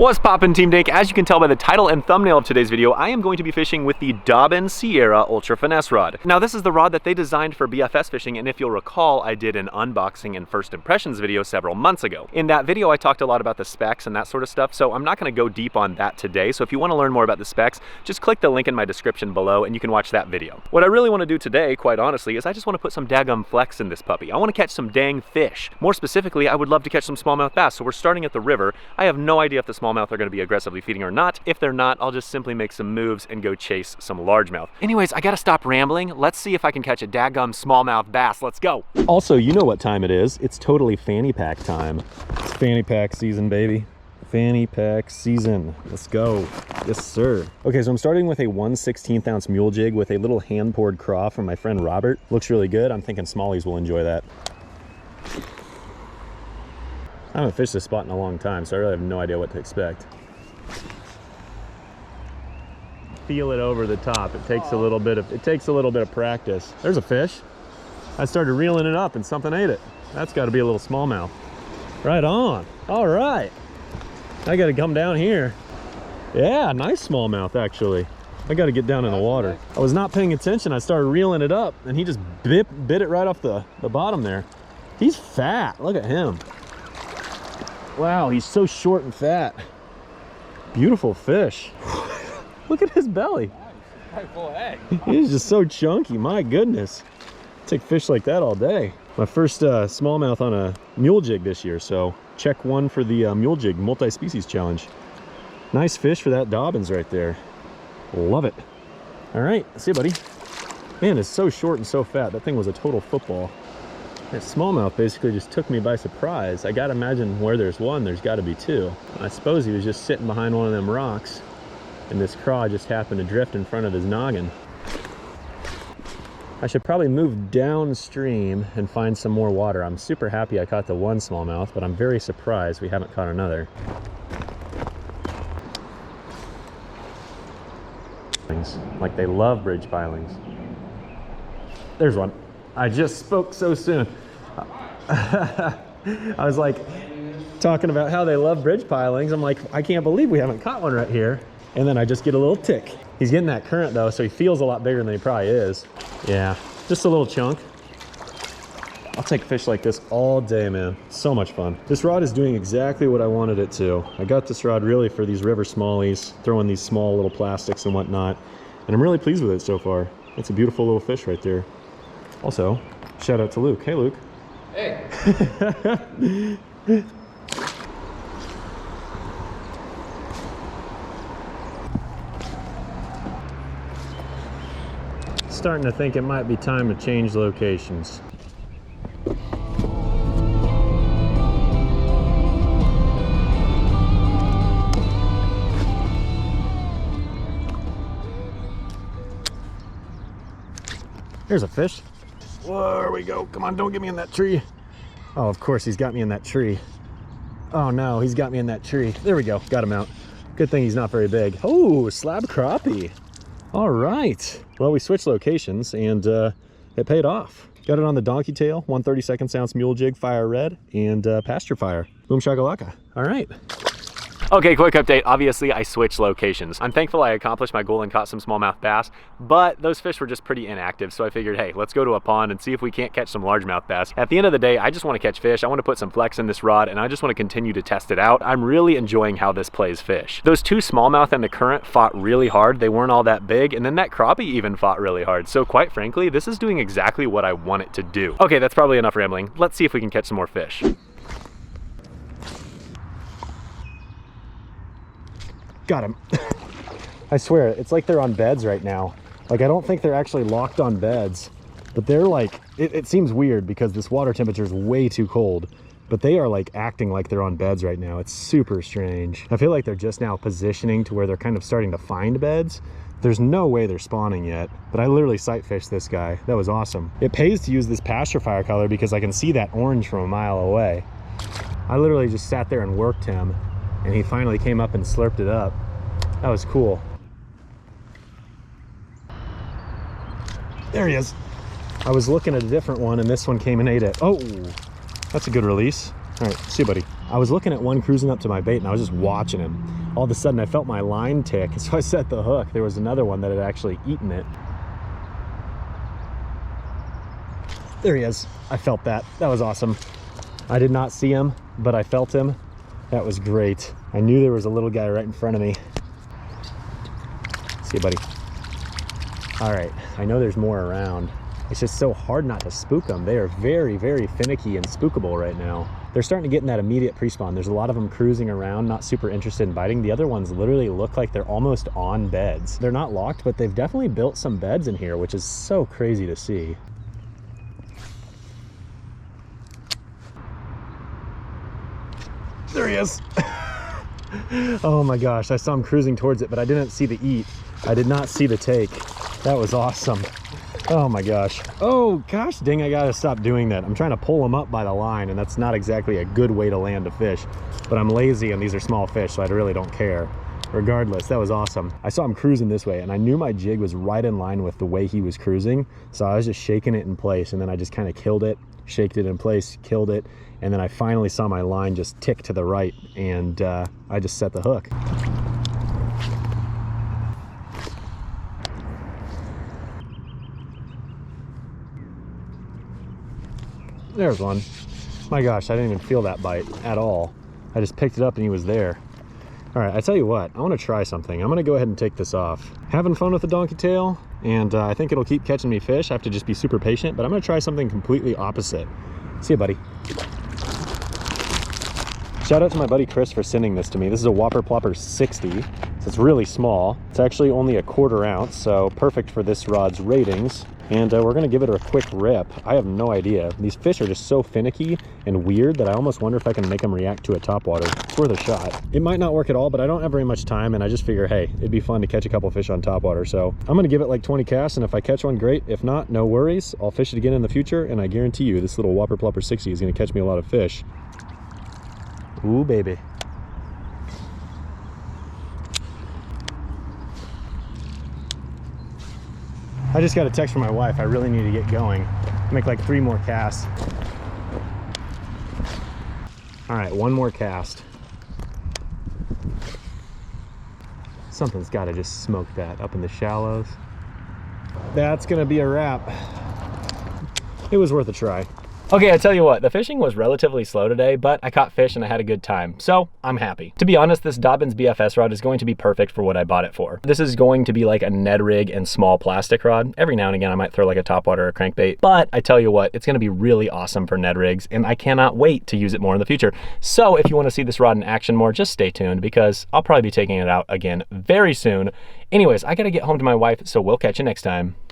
What's poppin', Team Dink? As you can tell by the title and thumbnail of today's video, I am going to be fishing with the Dobyns Sierra Ultra Finesse rod. Now this is the rod that they designed for BFS fishing, and if you'll recall, I did an unboxing and first impressions video several months ago. In that video I talked a lot about the specs and that sort of stuff, so I'm not going to go deep on that today. So if you want to learn more about the specs, just click the link in my description below and you can watch that video. What I really want to do today, quite honestly, is I just want to put some daggum flex in this puppy. I want to catch some dang fish. More specifically, I would love to catch some smallmouth bass, so we're starting at the river. I have no idea if the smallmouth are going to be aggressively feeding or not. If they're not, I'll just simply make some moves and go chase some largemouth. Anyways, I gotta stop rambling. Let's see if I can catch a daggum smallmouth bass. Let's go. Also, you know what time it is. It's totally fanny pack time. It's fanny pack season, baby. Fanny pack season. Let's go. Yes, sir. Okay, so I'm starting with a 1/16 ounce mule jig with a little hand poured craw from my friend Robert. Looks really good. I'm thinking smallies will enjoy that. I haven't fished this spot in a long time, so I really have no idea what to expect. Feel it over the top. It takes a little bit of practice. There's a fish. I started reeling it up and something ate it. That's got to be a little smallmouth. Right on. All right. I got to come down here. Yeah, nice smallmouth actually. I got to get down in the water. I was not paying attention. I started reeling it up and he just bit it right off the bottom there. He's fat. Look at him. Wow, he's so short and fat. Beautiful fish. Look at his belly. He's just so chunky, my goodness. I take fish like that all day. My first smallmouth on a mule jig this year, so check one for the mule jig multi-species challenge. Nice fish for that Dobyns right there. Love it. All right, see you, buddy. Man, it's so short and so fat. That thing was a total football. That smallmouth basically just took me by surprise. I gotta imagine where there's one, there's gotta be two. I suppose he was just sitting behind one of them rocks and this craw just happened to drift in front of his noggin. I should probably move downstream and find some more water. I'm super happy I caught the one smallmouth, but I'm very surprised we haven't caught another. Like they love bridge pilings. There's one. I just spoke so soon. I was like talking about how they love bridge pilings. I'm like, I can't believe we haven't caught one right here. And then I just get a little tick. He's getting that current though, so he feels a lot bigger than he probably is. Yeah, just a little chunk. I'll take fish like this all day, man. So much fun. This rod is doing exactly what I wanted it to. I got this rod really for these river smallies, throwing these small little plastics and whatnot. And I'm really pleased with it so far. It's a beautiful little fish right there. Also, shout out to Luke. Hey, Luke. Hey. Starting to think it might be time to change locations. There's a fish. There we go. Come on, don't get me in that tree. Oh, of course he's got me in that tree. Oh no, he's got me in that tree. There we go, got him out. Good thing he's not very big. Oh, slab crappie. All right. Well, we switched locations and it paid off. Got it on the donkey tail, 1/32 ounce mule jig, fire red, and pasture fire. Boom shakalaka. All right. Okay, quick update. Obviously, I switched locations. I'm thankful I accomplished my goal and caught some smallmouth bass, but those fish were just pretty inactive, so I figured, hey, let's go to a pond and see if we can't catch some largemouth bass. At the end of the day, I just want to catch fish. I want to put some flex in this rod, and I just want to continue to test it out. I'm really enjoying how this plays fish. Those two smallmouth and the current fought really hard. They weren't all that big, and then that crappie even fought really hard. So quite frankly, this is doing exactly what I want it to do. Okay, that's probably enough rambling. Let's see if we can catch some more fish. Got him. I swear, it's like they're on beds right now. Like, I don't think they're actually locked on beds, but they're like, it seems weird because this water temperature is way too cold, but they are like acting like they're on beds right now. It's super strange. I feel like they're just now positioning to where they're kind of starting to find beds. There's no way they're spawning yet, but I literally sight fished this guy. That was awesome. It pays to use this pasture fire color because I can see that orange from a mile away. I literally just sat there and worked him, and he finally came up and slurped it up. That was cool. There he is. I was looking at a different one and this one came and ate it. Oh, that's a good release. All right, see you, buddy. I was looking at one cruising up to my bait and I was just watching him. All of a sudden I felt my line tick, so I set the hook. There was another one that had actually eaten it. There he is. I felt that. That was awesome. I did not see him, but I felt him. That was great. I knew there was a little guy right in front of me. See you, buddy. All right, I know there's more around. It's just so hard not to spook them. They are very, very finicky and spookable right now. They're starting to get in that immediate pre-spawn. There's a lot of them cruising around, not super interested in biting. The other ones literally look like they're almost on beds. They're not locked, but they've definitely built some beds in here, which is so crazy to see. There he is. Oh my gosh, I saw him cruising towards it, but I didn't see the eat. I did not see the take. That was awesome. Oh my gosh. Oh gosh, dang, I gotta stop doing that. I'm trying to pull them up by the line, and that's not exactly a good way to land a fish. But I'm lazy and these are small fish, so I really don't care. Regardless, that was awesome. I saw him cruising this way and I knew my jig was right in line with the way he was cruising. So I was just shaking it in place, and then I just kind of killed it, shaked it in place, killed it. And then I finally saw my line just tick to the right, and I just set the hook. There's one. My gosh, I didn't even feel that bite at all. I just picked it up and he was there. All right, I tell you what, I want to try something. I'm going to go ahead and take this off. Having fun with the donkey tail, and I think it'll keep catching me fish. I have to just be super patient, but I'm going to try something completely opposite. See you, buddy. Shout out to my buddy Chris for sending this to me. This is a Whopper Plopper 60, so it's really small. It's actually only a 1/4 ounce, so perfect for this rod's ratings. And we're gonna give it a quick rip. I have no idea. These fish are just so finicky and weird that I almost wonder if I can make them react to a topwater. It's worth a shot. It might not work at all, but I don't have very much time, and I just figure, hey, it'd be fun to catch a couple fish on topwater. So I'm gonna give it like 20 casts, and if I catch one, great. If not, no worries. I'll fish it again in the future, and I guarantee you this little Whopper Plopper 60 is gonna catch me a lot of fish. Ooh, baby. I just got a text from my wife. I really need to get going. Make like 3 more casts. All right, 1 more cast. Something's got to just smoke that up in the shallows. That's gonna be a wrap. It was worth a try. Okay, I tell you what, the fishing was relatively slow today, but I caught fish and I had a good time, so I'm happy. To be honest, this Dobyns BFS rod is going to be perfect for what I bought it for. This is going to be like a Ned Rig and small plastic rod. Every now and again, I might throw like a topwater or a crankbait, but I tell you what, it's gonna be really awesome for Ned Rigs, and I cannot wait to use it more in the future. So if you wanna see this rod in action more, just stay tuned, because I'll probably be taking it out again very soon. Anyways, I gotta get home to my wife, so we'll catch you next time.